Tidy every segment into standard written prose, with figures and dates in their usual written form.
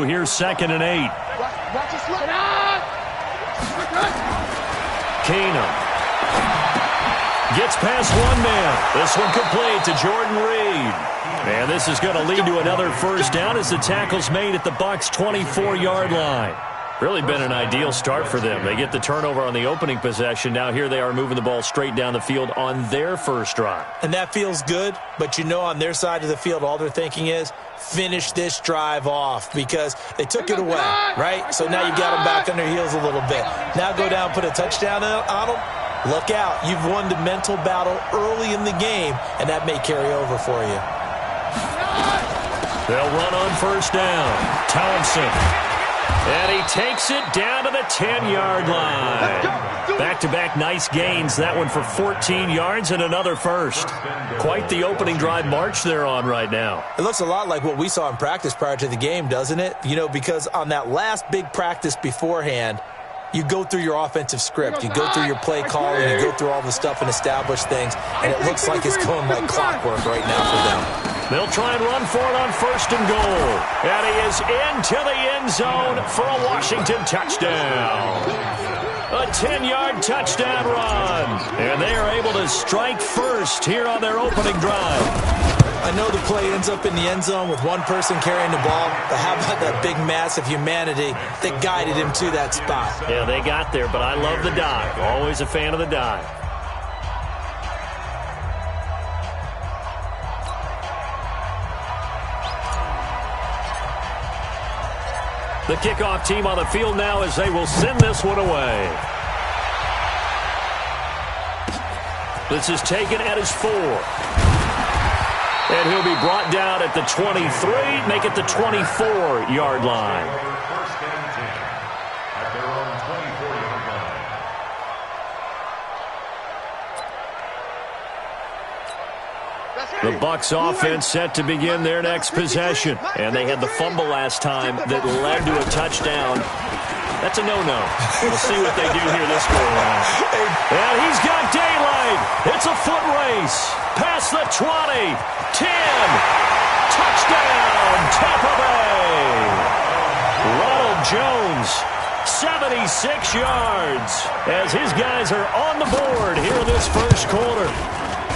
Here's 2nd and 8. Keenum gets past one man. This one complete to Jordan Reed. And this is going to lead to another first down as the tackle's made at the Bucs' 24-yard line. Really been an ideal start for them. They get the turnover on the opening possession. Now here they are moving the ball straight down the field on their first drive. And that feels good, but you know on their side of the field all they're thinking is finish this drive off because they took it away, right? So now you got them back on their heels a little bit. Now go down, put a touchdown on them. Look out. You've won the mental battle early in the game, and that may carry over for you. They'll run on first down. Thompson. And he takes it down to the 10-yard line. Back-to-back nice gains. That one for 14 yards and another first. Quite the opening drive march they're on right now. It looks a lot like what we saw in practice prior to the game, doesn't it? You know, because on that last big practice beforehand, you go through your offensive script. You go through your play call, and you go through all the stuff and establish things, and it looks like it's going like clockwork right now for them. They'll try and run for it on 1st and goal. And he is into the end zone for a Washington touchdown. A 10-yard touchdown run. And they are able to strike first here on their opening drive. I know the play ends up in the end zone with one person carrying the ball, but how about that big mass of humanity that guided him to that spot? Yeah, they got there, but I love the dive. Always a fan of the dive. The kickoff team on the field now as they will send this one away. This is taken at his 4. And he'll be brought down at the 23, make it the 24-yard line. The Bucs offense set to begin their next possession. And they had the fumble last time that led to a touchdown. That's a no-no. We'll see what they do here this go around. And he's got daylight. It's a foot race. Past the 20. 10. Touchdown, Tampa Bay. Ronald Jones, 76 yards. As his guys are on the board here in this first quarter.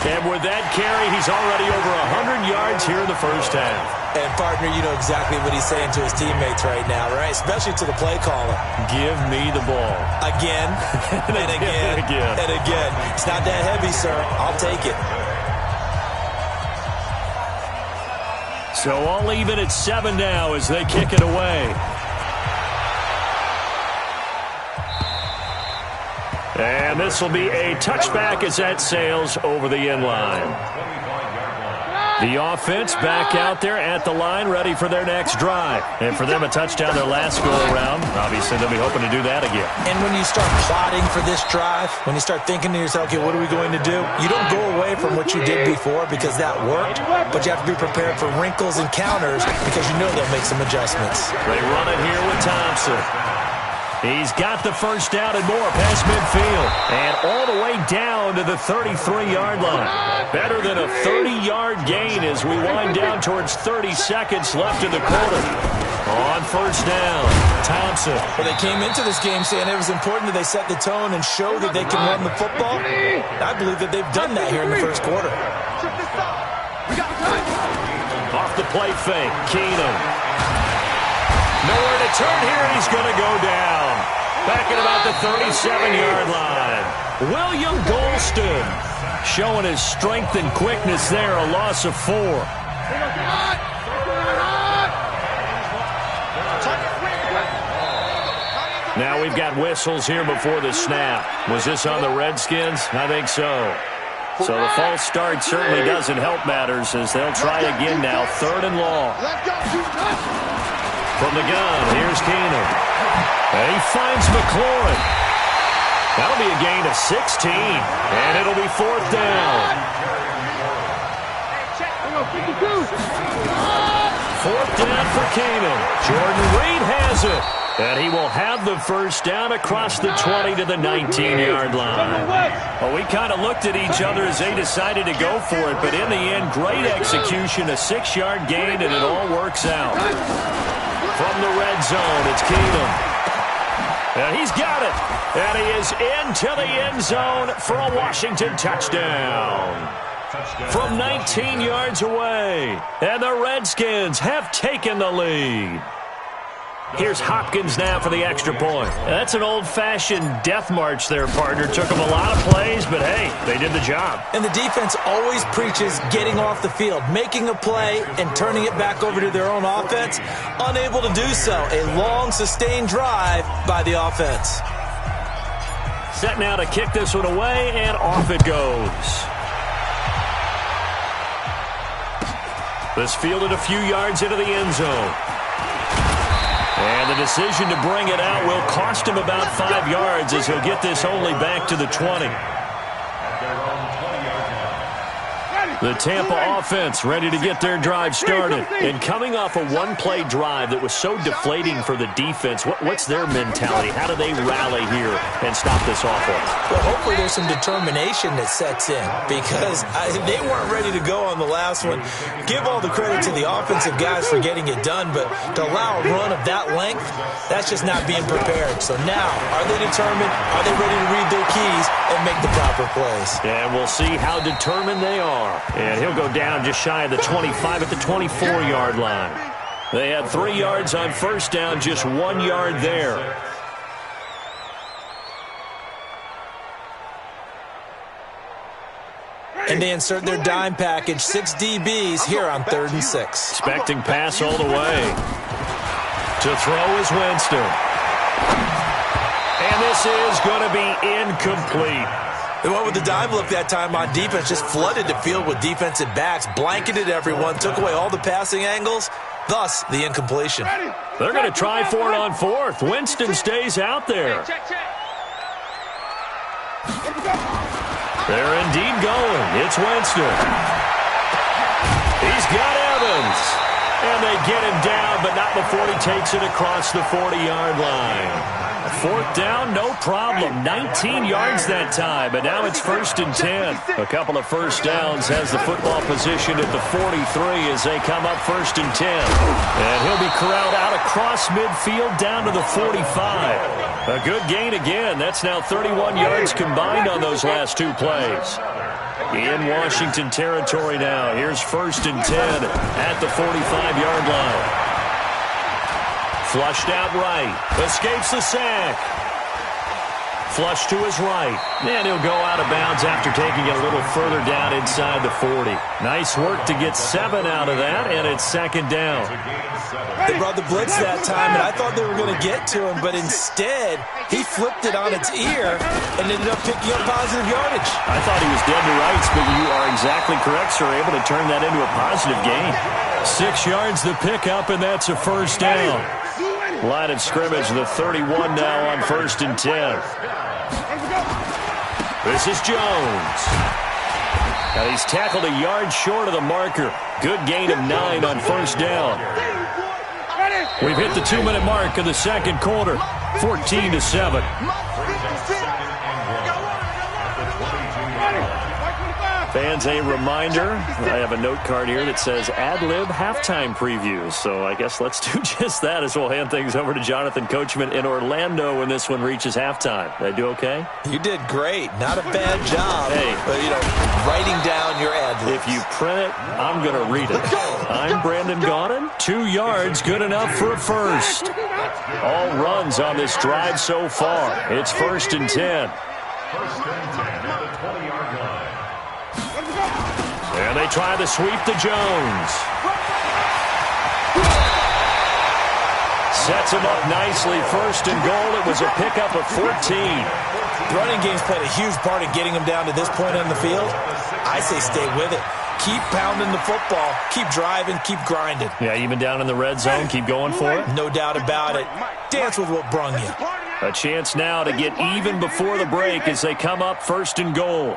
And with that carry, he's already over 100 yards here in the first half. And, partner, you know exactly what he's saying to his teammates right now, right? Especially to the play caller. Give me the ball. Again, and again, and again. It's not that heavy, sir. I'll take it. So all even at 7 now as they kick it away. And this will be a touchback as that sails over the end line. The offense back out there at the line, ready for their next drive. And for them, a touchdown their last go-around. Obviously, they'll be hoping to do that again. And when you start plotting for this drive, when you start thinking to yourself, okay, what are we going to do? You don't go away from what you did before because that worked, but you have to be prepared for wrinkles and counters because you know they'll make some adjustments. They run it here with Thompson. He's got the first down and more past midfield. And all the way down to the 33-yard line. Better than a 30-yard gain as we wind down towards 30 seconds left in the quarter. On first down, Thompson. Well, they came into this game saying it was important that they set the tone and show that they can run the football. I believe that they've done that here in the first quarter. Off the play fake, Keenum. Nowhere to turn here, and he's going to go down. Back at about the 37-yard line. William Golston showing his strength and quickness there, a loss of 4. Now we've got whistles here before the snap. Was this on the Redskins? I think so. So the false start certainly doesn't help matters as they'll try again now, 3rd and long. From the gun, here's Keenum. And he finds McLaurin. That'll be a gain of 16. And it'll be 4th down. 4th down for Keenum. Jordan Reed has it. And he will have the first down across the 20 to the 19-yard line. Well, we kind of looked at each other as they decided to go for it. But in the end, great execution, a 6-yard gain, and it all works out. From the red zone, it's Keenum. And he's got it. And he is into the end zone for a Washington touchdown. From 19 yards away. And the Redskins have taken the lead. Here's Hopkins now for the extra point. That's an old-fashioned death march there, partner. Took them a lot of plays, but hey, they did the job. And the defense always preaches getting off the field, making a play, and turning it back over to their own offense. Unable to do so. A long, sustained drive by the offense. Set now to kick this one away, and off it goes. This fielded a few yards into the end zone. And the decision to bring it out will cost him about 5 yards as he'll get this only back to the 20. The Tampa offense ready to get their drive started. And coming off a one-play drive that was so deflating for the defense, what's their mentality? How do they rally here and stop this offense? Well, hopefully there's some determination that sets in because they weren't ready to go on the last one. Give all the credit to the offensive guys for getting it done, but to allow a run of that length, that's just not being prepared. So now, are they determined? Are they ready to read their keys and make the proper plays? And we'll see how determined they are. And he'll go down just shy of the 25 at the 24-yard line. They had 3 yards on first down, just 1 yard there. And they insert their dime package, 6 DBs here on 3rd and 6. Expecting pass all the way. To throw is Winston. And this is going to be incomplete. They went with the dime look that time on defense, just flooded the field with defensive backs, blanketed everyone, took away all the passing angles, thus the incompletion. They're going to try for it on 4th. Winston stays out there. They're indeed going. It's Winston. He's got Evans. And they get him down, but not before he takes it across the 40-yard line. 4th down, no problem. 19 yards that time, but now it's 1st and 10. A couple of first downs has the football position at the 43 as they come up 1st and 10. And he'll be corralled out across midfield down to the 45. A good gain again. That's now 31 yards combined on those last 2 plays. In Washington territory now. Here's 1st and 10 at the 45-yard line. Flushed out right. Escapes the sack. Flush to his right. And he'll go out of bounds after taking it a little further down inside the 40. Nice work to get 7 out of that, and it's 2nd down. They brought the blitz that time, and I thought they were going to get to him, but instead, he flipped it on its ear and ended up picking up positive yardage. I thought he was dead to rights, but you are exactly correct, sir. Able to turn that into a positive gain. 6 yards to pick up, and that's a 1st down. Line of scrimmage, the 31 now on 1st and 10. This is Jones. Now he's tackled a yard short of the marker. Good gain of 9 on 1st down. We've hit the 2-minute mark of the 2nd quarter. 14-7. Fans, a reminder, I have a note card here that says ad-lib halftime previews. So I guess let's do just that as we'll hand things over to Jonathan Coachman in Orlando when this one reaches halftime. Did I do okay? You did great. Not a bad job. Hey. But, writing down your ad-libs. If you print it, I'm going to read it. I'm Brandon Gaudin. 2 yards, good enough for a 1st. All runs on this drive so far. It's 1st and 10. And they try the sweep to Jones. Sets him up nicely. 1st and goal. It was a pickup of 14. Running game's played a huge part in getting him down to this point on the field. I say stay with it. Keep pounding the football. Keep driving. Keep grinding. Yeah, even down in the red zone, keep going for it. No doubt about it. Dance with what brung you. A chance now to get even before the break as they come up 1st and goal.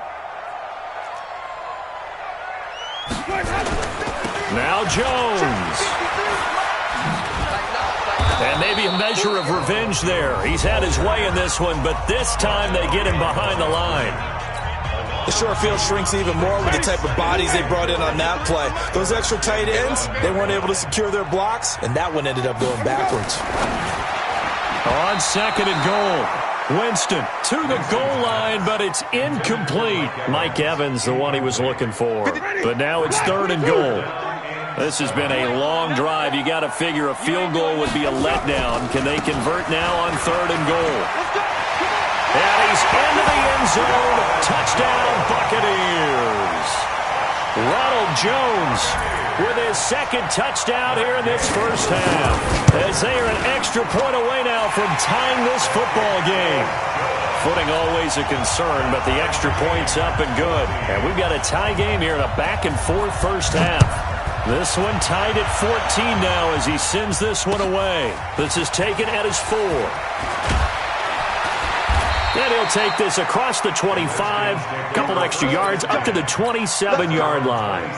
Now Jones. And maybe a measure of revenge there. He's had his way in this one, but this time they get him behind the line. The short field shrinks even more with the type of bodies they brought in on that play. Those extra tight ends, they weren't able to secure their blocks, and that one ended up going backwards. On second and goal, Winston to the goal line, but it's incomplete. Mike Evans, the one he was looking for. But now it's third and goal. This has been a long drive. You got to figure a field goal would be a letdown. Can they convert now on third and goal? And he's into the end zone. Touchdown, Buccaneers. Ronald Jones with his second touchdown here in this first half. As they are an extra point away now from tying this football game. Footing always a concern, but the extra point's up and good. And we've got a tie game here in a back-and-forth first half. This one tied at 14 now as he sends this one away. This is taken at his 4. And he'll take this across the 25. A couple extra yards up to the 27-yard line.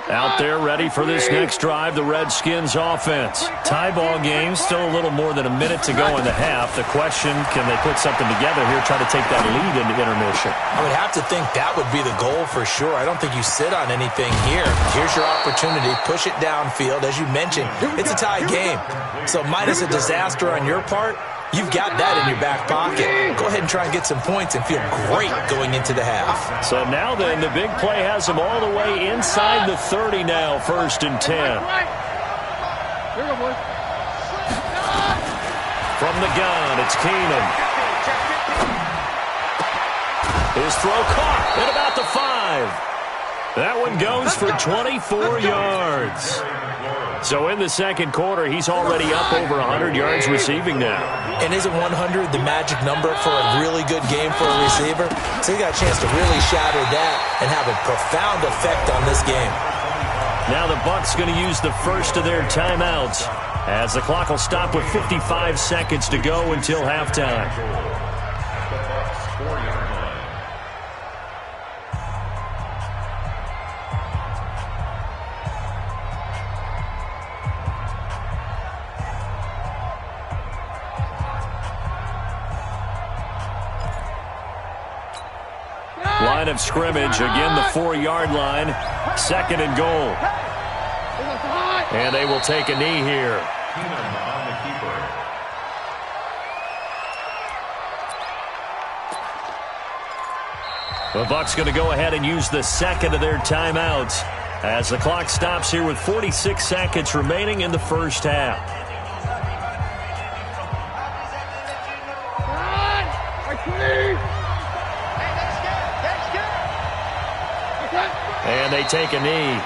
Out there ready for this next drive, the Redskins offense. Tie ball game, still a little more than a minute to go in the half. The question, can they put something together here, try to take that lead into intermission? I would have to think that would be the goal for sure. I don't think you sit on anything here. Here's your opportunity. Push it downfield. As you mentioned, it's a tie game. So minus a disaster on your part, you've got that in your back pocket. Go ahead and try and get some points and feel great going into the half. So now then, the big play has them all the way inside the 30 now, first and 10. From the gun, it's Keenum. His throw caught at about the 5. That one goes for 24 yards. So in the second quarter, he's already up over 100 yards receiving now. And isn't 100 the magic number for a really good game for a receiver? So he got a chance to really shatter that and have a profound effect on this game. Now the Bucs going to use the first of their timeouts as the clock will stop with 55 seconds to go until halftime. Line of scrimmage, again the 4-yard line, second and goal. And they will take a knee here. The Bucs going to go ahead and use the second of their timeouts as the clock stops here with 46 seconds remaining in the first half. And they take a knee.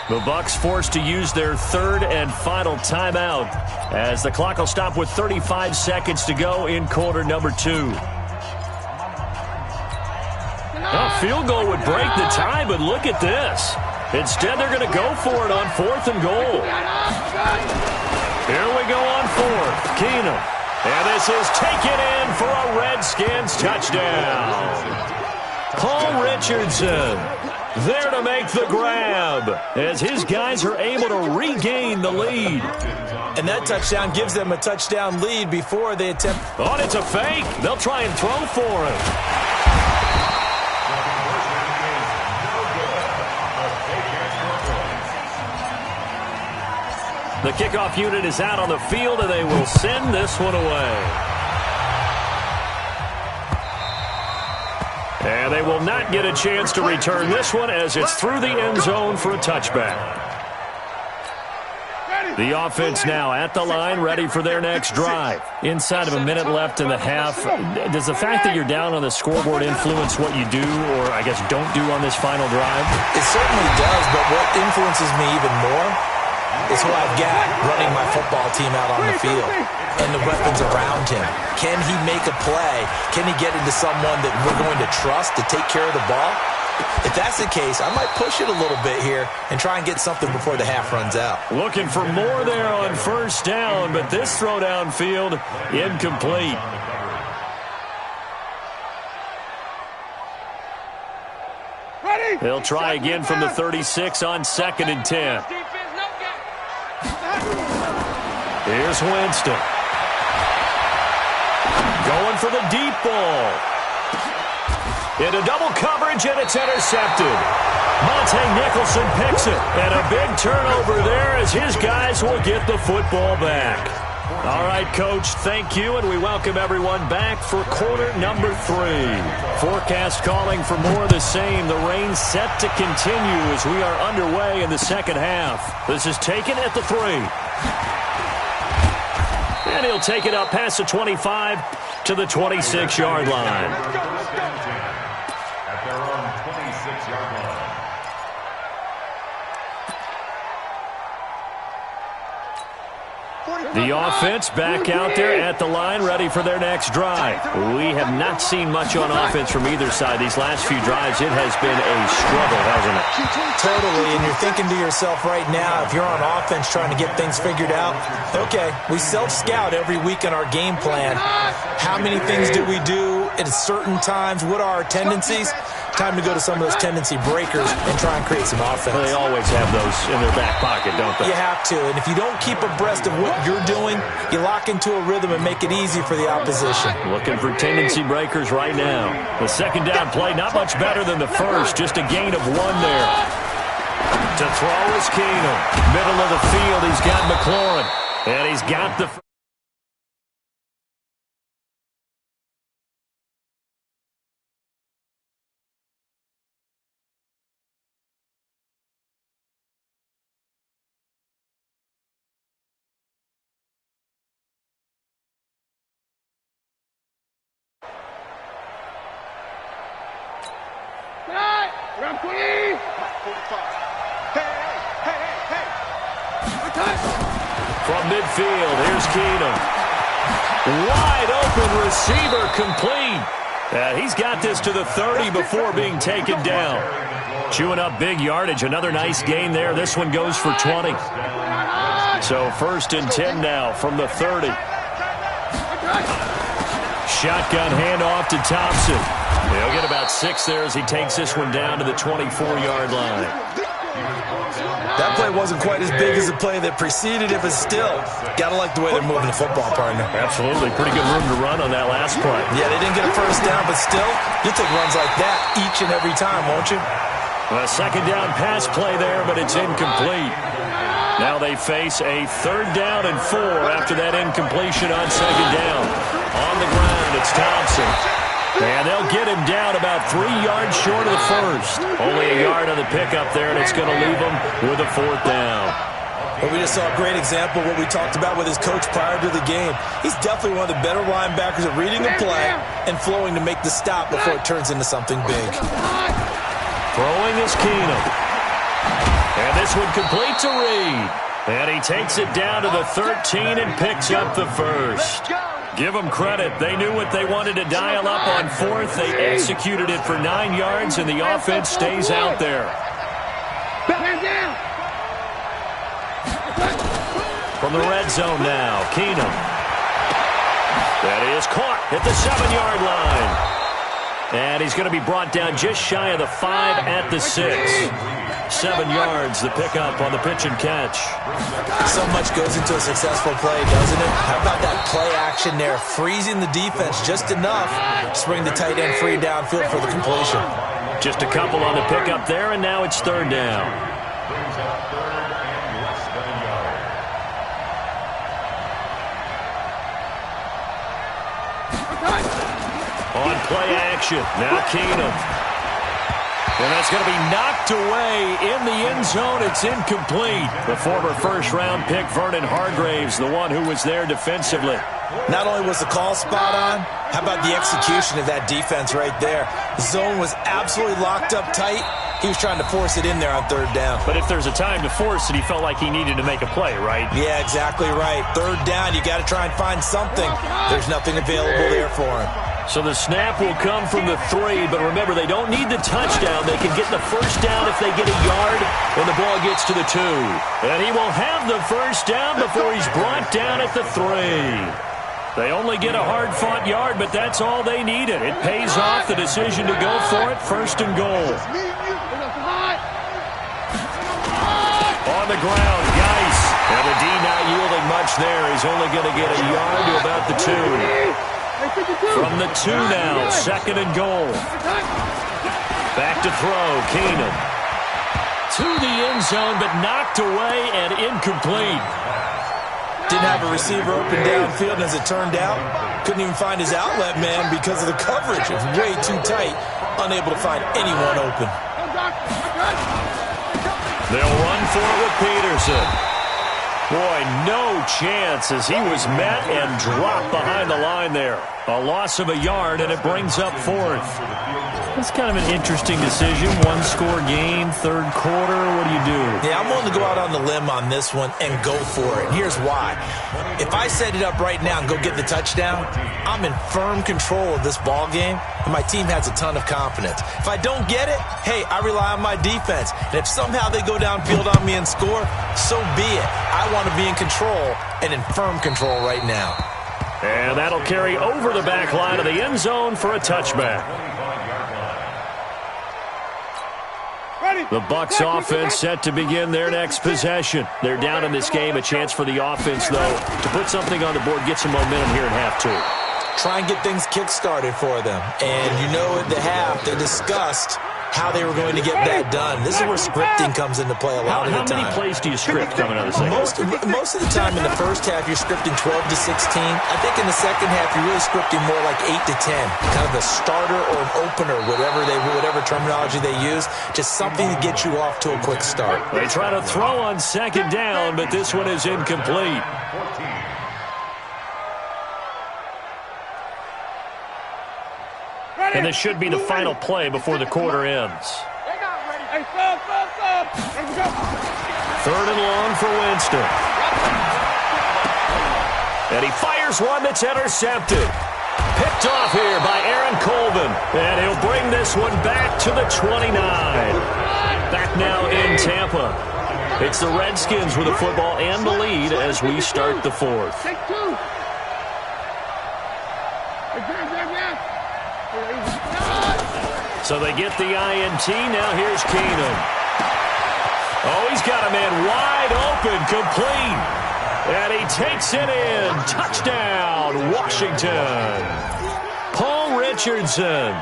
The Bucs forced to use their third and final timeout as the clock will stop with 35 seconds to go in quarter number 2. A field goal would break the tie, but look at this. Instead, they're going to go for it on fourth and goal. Here we go on fourth. Keenum. And this is taken in for a Redskins touchdown. Paul Richardson there to make the grab as his guys are able to regain the lead. And that touchdown gives them a touchdown lead before they attempt. Oh, it's a fake. They'll try and throw for it. The kickoff unit is out on the field, and they will send this one away. And they will not get a chance to return this one as it's through the end zone for a touchback. The offense now at the line, ready for their next drive. Inside of a minute left in the half, does the fact that you're down on the scoreboard influence what you do or, I guess, don't do on this final drive? It certainly does, but what influences me even more is who I've got running my football team out on the field and the weapons around him. Can he make a play? Can he get into someone that we're going to trust to take care of the ball? If that's the case, I might push it a little bit here and try and get something before the half runs out. Looking for more there on first down, but this throw downfield incomplete. They'll try again from the 36 on 2nd and 10. Here's Winston. Going for the deep ball. Into double coverage, and it's intercepted. Monte Nicholson picks it, and a big turnover there as his guys will get the football back. All right, Coach, thank you, and we welcome everyone back for quarter number 3. Forecast calling for more of the same. The rain set to continue as we are underway in the second half. This is taken at the 3. And he'll take it up past the 25 to the 26-yard line. At their own 26-yard line. The offense back out there at the line, ready for their next drive. We have not seen much on offense from either side. These last few drives, it has been a struggle, hasn't it? Totally, and you're thinking to yourself right now, if you're on offense trying to get things figured out, okay, we self-scout every week in our game plan. How many things do we do at certain times? What are our tendencies? Time to go to some of those tendency breakers and try and create some offense. They always have those in their back pocket, don't they? You have to, and if you don't keep abreast of what you're doing, you lock into a rhythm and make it easy for the opposition. Looking for tendency breakers right now. The second down play, not much better than the first, just a gain of 1 there. To throw is Keenum. Middle of the field, he's got McLaurin. And he's got the... From midfield, here's Keenum. Wide open receiver, complete. He's got this to the 30 before being taken down. Chewing up big yardage. Another nice gain there. This one goes for 20. So 1st and 10 now from the 30. Shotgun handoff to Thompson. He'll get about 6 there as he takes this one down to the 24-yard line. That play wasn't quite as big as the play that preceded it, but still, got to like the way they're moving the football, partner. Absolutely. Pretty good room to run on that last play. Yeah, they didn't get a first down, but still, you'll take runs like that each and every time, won't you? A second down pass play there, but it's incomplete. Now they face a 3rd down and 4 after that incompletion on 2nd down. On the ground, it's Thompson. And they'll get him down about 3 yards short of the first. Only a yard on the pickup there, and it's going to leave him with a 4th down. Well, we just saw a great example of what we talked about with his coach prior to the game. He's definitely one of the better linebackers at reading the play and flowing to make the stop before it turns into something big. Throwing is Keenum. And this one complete to Reed. And he takes it down to the 13 and picks up the first. Give them credit. They knew what they wanted to dial up on 4th. They executed it for 9 yards, and the offense stays out there. From the red zone now, Keenum. That is caught at the 7-yard line. And he's going to be brought down just shy of the 5 at the 6. 7 yards, the pickup on the pitch and catch. So much goes into a successful play, doesn't it? How about that play action there, freezing the defense just enough to bring the tight end free downfield for the completion. Just a couple on the pickup there, and now it's 3rd down. Brings up 3rd and less than a yard. On play action, now Keenum. And that's going to be knocked away in the end zone. It's incomplete. The former first-round pick, Vernon Hargraves, the one who was there defensively. Not only was the call spot on, how about the execution of that defense right there? The zone was absolutely locked up tight. He was trying to force it in there on 3rd down. But if there's a time to force it, he felt like he needed to make a play, right? Yeah, exactly right. 3rd down, you got to try and find something. There's nothing available there for him. So the snap will come from the 3, but remember, they don't need the touchdown. They can get the first down if they get a yard when the ball gets to the 2. And he will have the first down before he's brought down at the 3. They only get a hard-fought yard, but that's all they needed. It pays off the decision to go for it, 1st and goal. on the ground. Geis. And the D not yielding much there. He's only going to get a yard to about the 2. From the 2 now, 2nd and goal. Back to throw, Keenum. To the end zone, but knocked away and incomplete. Didn't have a receiver open downfield, and as it turned out, couldn't even find his outlet man because of the coverage. It was way too tight, unable to find anyone open. They'll run for it with Peterson. Boy, no chance as he was met and dropped behind the line there. A loss of a yard, and it brings up 4th. That's kind of an interesting decision. 1-score game, 3rd quarter. What do you do? Yeah, I'm willing to go out on the limb on this one and go for it. And here's why. If I set it up right now and go get the touchdown, I'm in firm control of this ball game, and my team has a ton of confidence. If I don't get it, hey, I rely on my defense. And if somehow they go downfield on me and score, so be it. I want to be in control and in firm control right now. And that'll carry over the back line of the end zone for a touchback. The Bucs offense set to begin their next possession. They're down in this game. A chance for the offense, though, to put something on the board, get some momentum here in half 2. Try and get things kick-started for them. And you know at the half, they discussed how they were going to get that done. This is where scripting comes into play a lot of the time. How many plays do you script coming out of the second? Most of the time in the first half, you're scripting 12 to 16. I think in the second half, you're really scripting more like 8 to 10. Kind of a starter or an opener, whatever terminology they use. Just something to get you off to a quick start. They try to throw on 2nd down, but this one is incomplete. And this should be the final play before the quarter ends. 3rd and long for Winston. And he fires one that's intercepted. Picked off here by Aaron Colvin. And he'll bring this one back to the 29. Back now in Tampa. It's the Redskins with the football and the lead as we start the 4th. So they get the INT. Now here's Keenum. Oh, he's got a man wide open, complete. And he takes it in. Touchdown, Washington. Paul Richardson,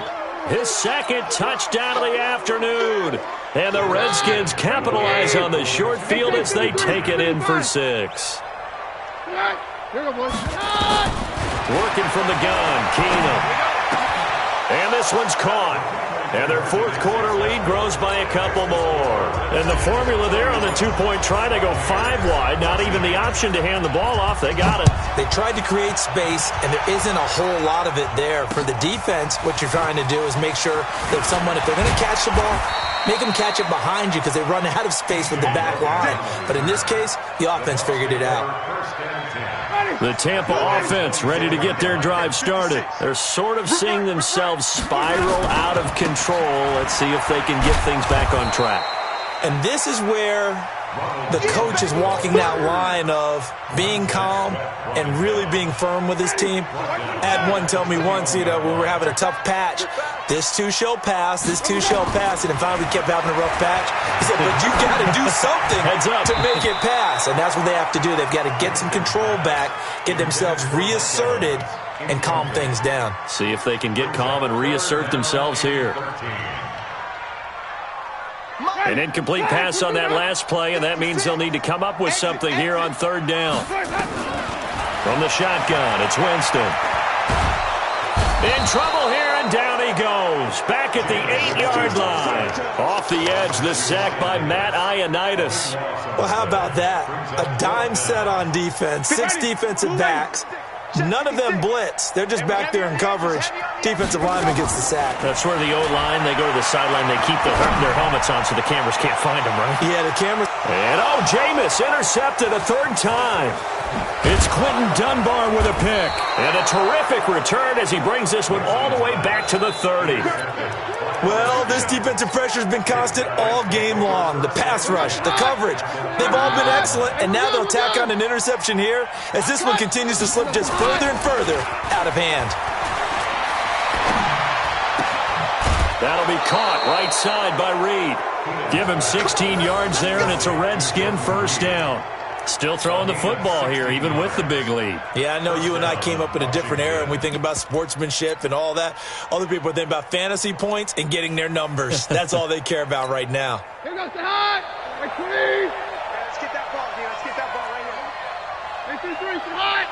his 2nd touchdown of the afternoon. And the Redskins capitalize on the short field as they take it in for 6. Working from the gun, Keenum. And this one's caught. And their 4th quarter lead grows by a couple more. And the formula there on the 2-point try to go 5 wide. Not even the option to hand the ball off. They got it. They tried to create space, and there isn't a whole lot of it there. For the defense, what you're trying to do is make sure that if they're going to catch the ball, make them catch it behind you because they run out of space with the back line. But in this case, the offense figured it out. The Tampa offense ready to get their drive started. They're sort of seeing themselves spiral out of control. Let's see if they can get things back on track. And this is where the coach is walking that line of being calm and really being firm with his team. I had one tell me once, when we were having a tough patch, this too shall pass, this too shall pass. And then finally we kept having a rough patch. He said, but you got to do something to make it pass. And that's what they have to do. They've got to get some control back, get themselves reasserted, and calm things down. See if they can get calm and reassert themselves here. An incomplete pass on that last play, and that means they'll need to come up with something here on 3rd down. From the shotgun, it's Winston. In trouble here, and down he goes. Back at the 8-yard line. Off the edge, the sack by Matt Ioannidis. Well, how about that? A dime set on defense, 6 defensive backs. None of them blitz. They're just back there in coverage. Defensive lineman gets the sack. That's where the O-line, they go to the sideline, they keep their helmets on so the cameras can't find them, right? Yeah, the cameras. And, Jameis intercepted a 3rd time. It's Quentin Dunbar with a pick. And a terrific return as he brings this one all the way back to the 30. Well, this defensive pressure has been constant all game long. The pass rush, the coverage, they've all been excellent, and now they'll tack on an interception here as this one continues to slip just further and further out of hand. That'll be caught right side by Reed. Give him 16 yards there, and it's a Redskin first down. Still throwing the football here, even with the big lead. Yeah, I know you and I came up in a different era, and we think about sportsmanship and all that. Other people think about fantasy points and getting their numbers. That's all they care about right now. Here goes the hot. Let's get that ball, dude. Let's get that ball right here. 3-3-3, it's hot.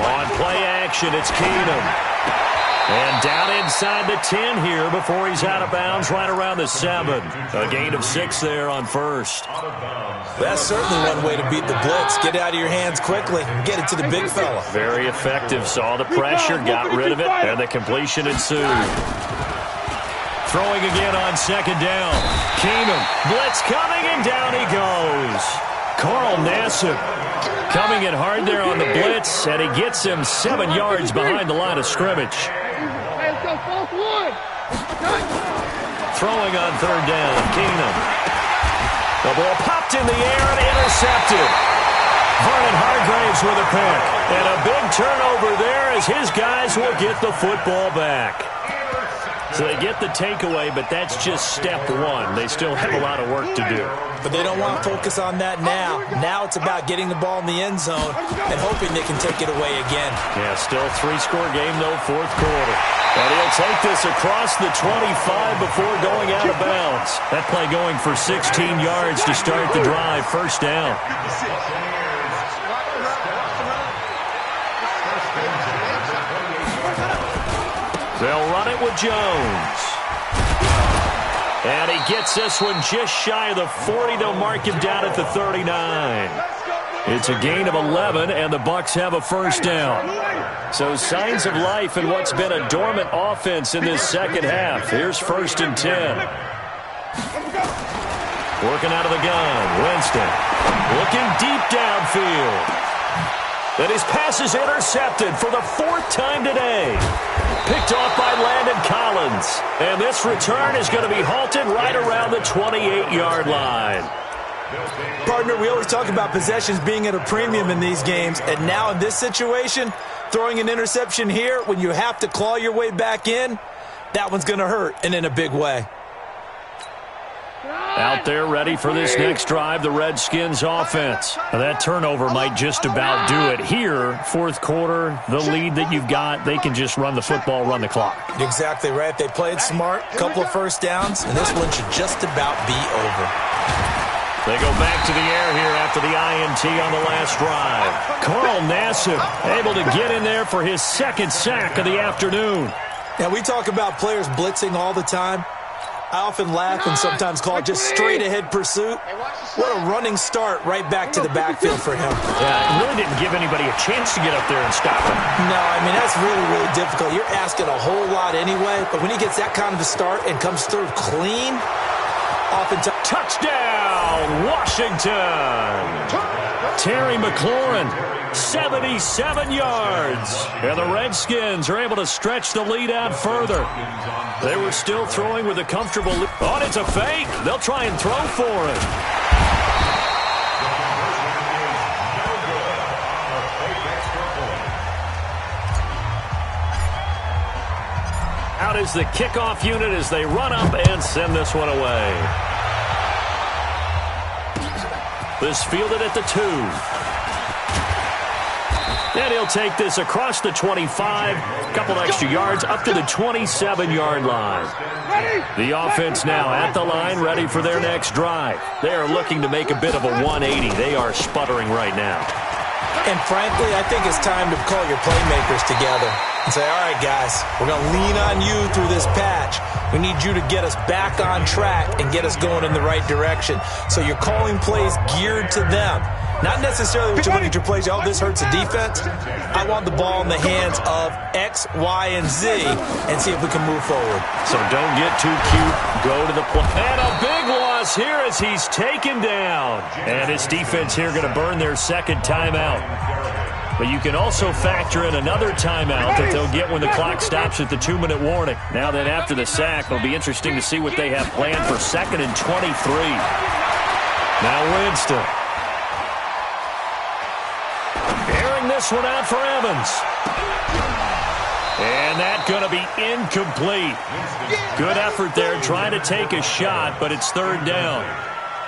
On play action, it's Keenum. And down inside the 10 here before he's out of bounds right around the 7. A gain of 6 there on first. That's certainly one way to beat the blitz. Get it out of your hands quickly and get it to the big fella. Very effective. Saw the pressure, got rid of it, and the completion ensued. Throwing again on second down. Keenum, blitz coming, and down he goes. Carl Nassib coming in hard there on the blitz, and he gets him 7 yards behind the line of scrimmage. Throwing on third down, Keenum. The ball popped in the air and intercepted. Vernon Hargraves with a pick. And a big turnover there as his guys will get the football back. So they get the takeaway, but that's just step one. They still have a lot of work to do. But they don't want to focus on that now. Now it's about getting the ball in the end zone and hoping they can take it away again. Yeah, still 3-score game, though, fourth quarter. And he'll take this across the 25 before going out of bounds. That play going for 16 yards to start the drive, first down. They'll run it with Jones. And he gets this one just shy of the 40. They'll mark him down at the 39. It's a gain of 11, and the Bucs have a first down. So signs of life in what's been a dormant offense in this second half. Here's 1st and 10. Working out of the gun. Winston looking deep downfield. And his pass is intercepted for the 4th time today. Picked off by Landon Collins. And this return is going to be halted right around the 28-yard line. Partner, we always talk about possessions being at a premium in these games. And now in this situation, throwing an interception here when you have to claw your way back in, that one's going to hurt, and in a big way. Out there ready for this next drive, the Redskins offense. Now that turnover might just about do it. Here, fourth quarter, the lead that you've got, they can just run the football, run the clock. Exactly right. They played smart, couple of first downs, and this one should just about be over. They go back to the air here after the INT on the last drive. Carl Nassib able to get in there for his 2nd sack of the afternoon. Now, we talk about players blitzing all the time. I often laugh and sometimes call it just straight-ahead pursuit. What a running start right back to the backfield for him. Yeah, it really didn't give anybody a chance to get up there and stop him. No, I mean, that's really, really difficult. You're asking a whole lot anyway, but when he gets that kind of a start and comes through clean, oftentimes... Touchdown, Washington! Terry McLaurin, 77 yards. And the Redskins are able to stretch the lead out further. They were still throwing with a comfortable lead. Oh, it's a fake. They'll try and throw for it. Out is the kickoff unit as they run up and send this one away. This fielded at the 2. And he'll take this across the 25, a couple extra yards, up to the 27-yard line. The offense now at the line, ready for their next drive. They are looking to make a bit of a 180. They are sputtering right now. And frankly, I think it's time to call your playmakers together and say, all right, guys, we're going to lean on you through this patch. We need you to get us back on track and get us going in the right direction. So you're calling plays geared to them. Not necessarily what you look at your plays, oh, this hurts the defense. I want the ball in the hands of X, Y, and Z and see if we can move forward. So don't get too cute. Go to the play. And a big loss here as he's taken down. And his defense here going to burn their 2nd timeout. But you can also factor in another timeout that they'll get when the clock stops at the 2-minute warning. Now then, after the sack, it'll be interesting to see what they have planned for 2nd and 23. Now Winston. Airing this one out for Evans. And that going to be incomplete. Good effort there trying to take a shot, but it's third down.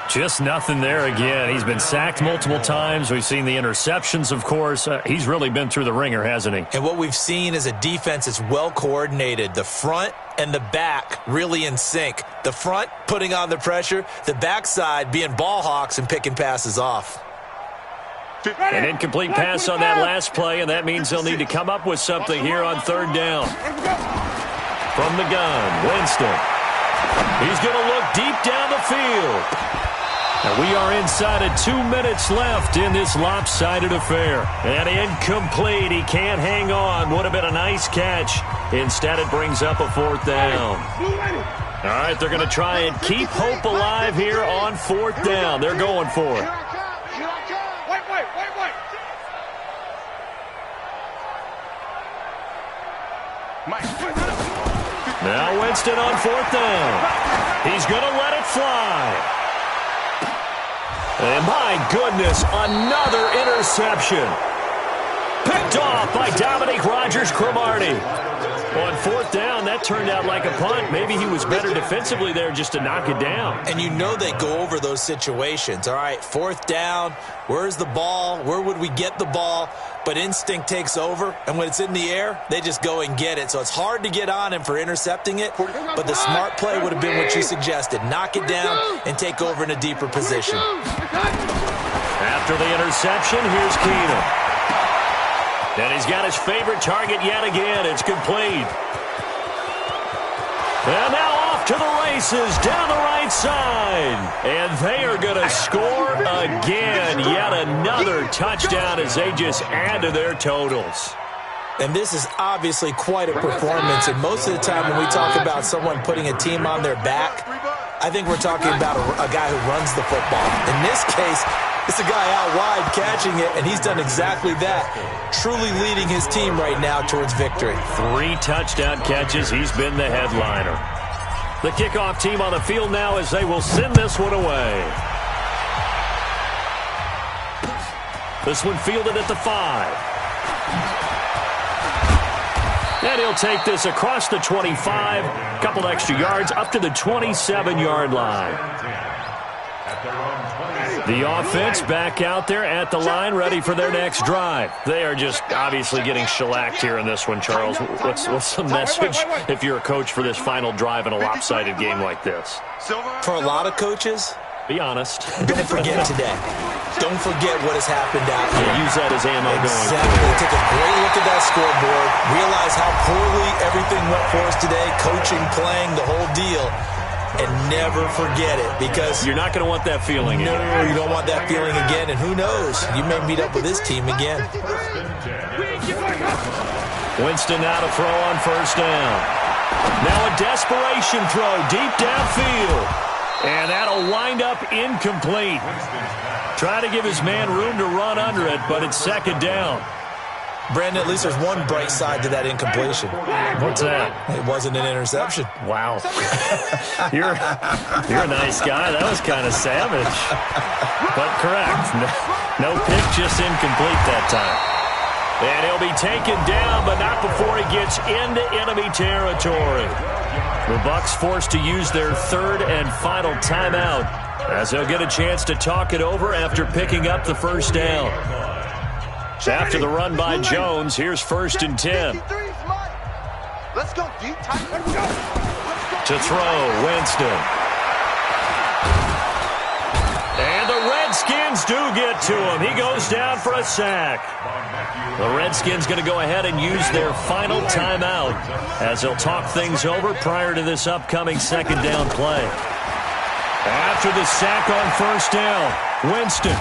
Just nothing there again. He's been sacked multiple times. We've seen the interceptions, of course. He's really been through the ringer, hasn't he? And what we've seen is a defense that's well coordinated. The front and the back really in sync. The front putting on the pressure, the backside being ball hawks and picking passes off. An incomplete pass on that last play, and that means they'll need to come up with something here on third down. From the gun, Winston. He's going to look deep down the field. And we are inside of 2 minutes left in this lopsided affair. And incomplete. He can't hang on. Would have been a nice catch. Instead, it brings up a fourth down. All right, they're going to try and keep hope alive here on fourth down. They're going for it. Now Winston on fourth down. He's going to let it fly. And my goodness, another interception. Picked off by Dominique Rodgers-Cromartie. On fourth down, that turned out like a punt. Maybe he was better defensively there just to knock it down. And you know they go over those situations. All right, fourth down, where's the ball? Where would we get the ball? But instinct takes over, and when it's in the air, they just go and get it. So it's hard to get on him for intercepting it, but the smart play would have been what you suggested. Knock it down and take over in a deeper position. After the interception, here's Keenum. And he's got his favorite target yet again. It's complete. And now off to the races down the right side. And they are going to score again. Yet another touchdown as they just add to their totals. And this is obviously quite a performance. And most of the time when we talk about someone putting a team on their back, I think we're talking about a guy who runs the football. In this case, it's a guy out wide catching it, and he's done exactly that, truly leading his team right now towards victory. 3 touchdown catches. He's been the headliner. The kickoff team on the field now as they will send this one away. This one fielded at the 5. And he'll take this across the 25, a couple extra yards, up to the 27-yard line. The offense back out there at the line, ready for their next drive. They are just obviously getting shellacked here in this one, Charles. What's the message if you're a coach for this final drive in a lopsided game like this? For a lot of coaches, be honest. Don't forget today. Don't forget what has happened out here. Use that as ammo going forward. Take a great look at that scoreboard. Realize how poorly everything went for us today. Coaching, playing, the whole deal. And never forget it, because you're not going to want that feeling again. No, you don't want that feeling again. And who knows? You may meet up with this team again. Winston now to throw on first down. Now a desperation throw deep downfield. And that'll wind up incomplete. Try to give his man room to run under it, but it's second down. Brandon, at least there's one bright side to that incompletion. What's that? It wasn't an interception. Wow. You're a nice guy. That was kind of savage. But correct. No pick, just incomplete that time. And he'll be taken down, but not before he gets into enemy territory. The Bucs forced to use their third and final timeout as they'll get a chance to talk it over after picking up the first down. After the run by Jones, here's 1st and 10. Let's go deep. To throw, Winston. And the Redskins do get to him. He goes down for a sack. The Redskins going to go ahead and use their final timeout as they'll talk things over prior to this upcoming second down play. After the sack on first down, Winston.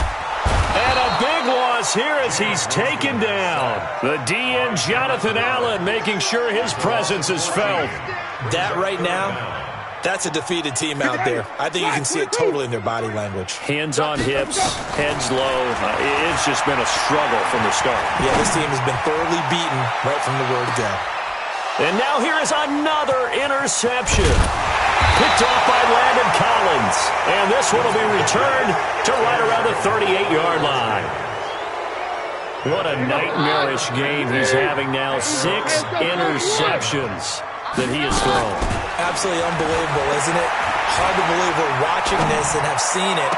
And a big loss here as he's taken down. The DN, Jonathan Allen, making sure his presence is felt. That right now, that's a defeated team out there. I think you can see it totally in their body language. Hands on hips, heads low. It's just been a struggle from the start. Yeah, this team has been thoroughly beaten right from the word go. And now here is another interception. Picked off by Landon Collins. And this one will be returned to right around the 38-yard line. What a nightmarish game he's having now. 6 interceptions that he has thrown. Absolutely unbelievable, isn't it? Hard to believe we're watching this and have seen it,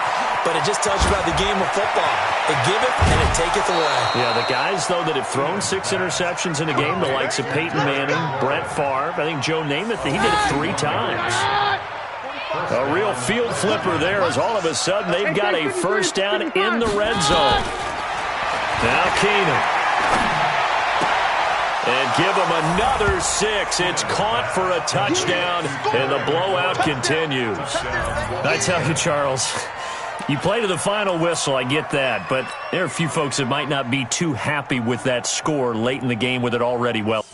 but it just tells you about the game of football. It giveth and it taketh away. Yeah, the guys, though, that have thrown 6 interceptions in a game, the likes of Peyton Manning, Brett Favre, I think Joe Namath, he did it 3 times. A real field flipper there as all of a sudden they've got a first down in the red zone. Now Keenan. And give him another 6. It's caught for a touchdown, and the blowout continues. I tell you, Charles, you play to the final whistle, I get that, but there are a few folks that might not be too happy with that score late in the game with it already well.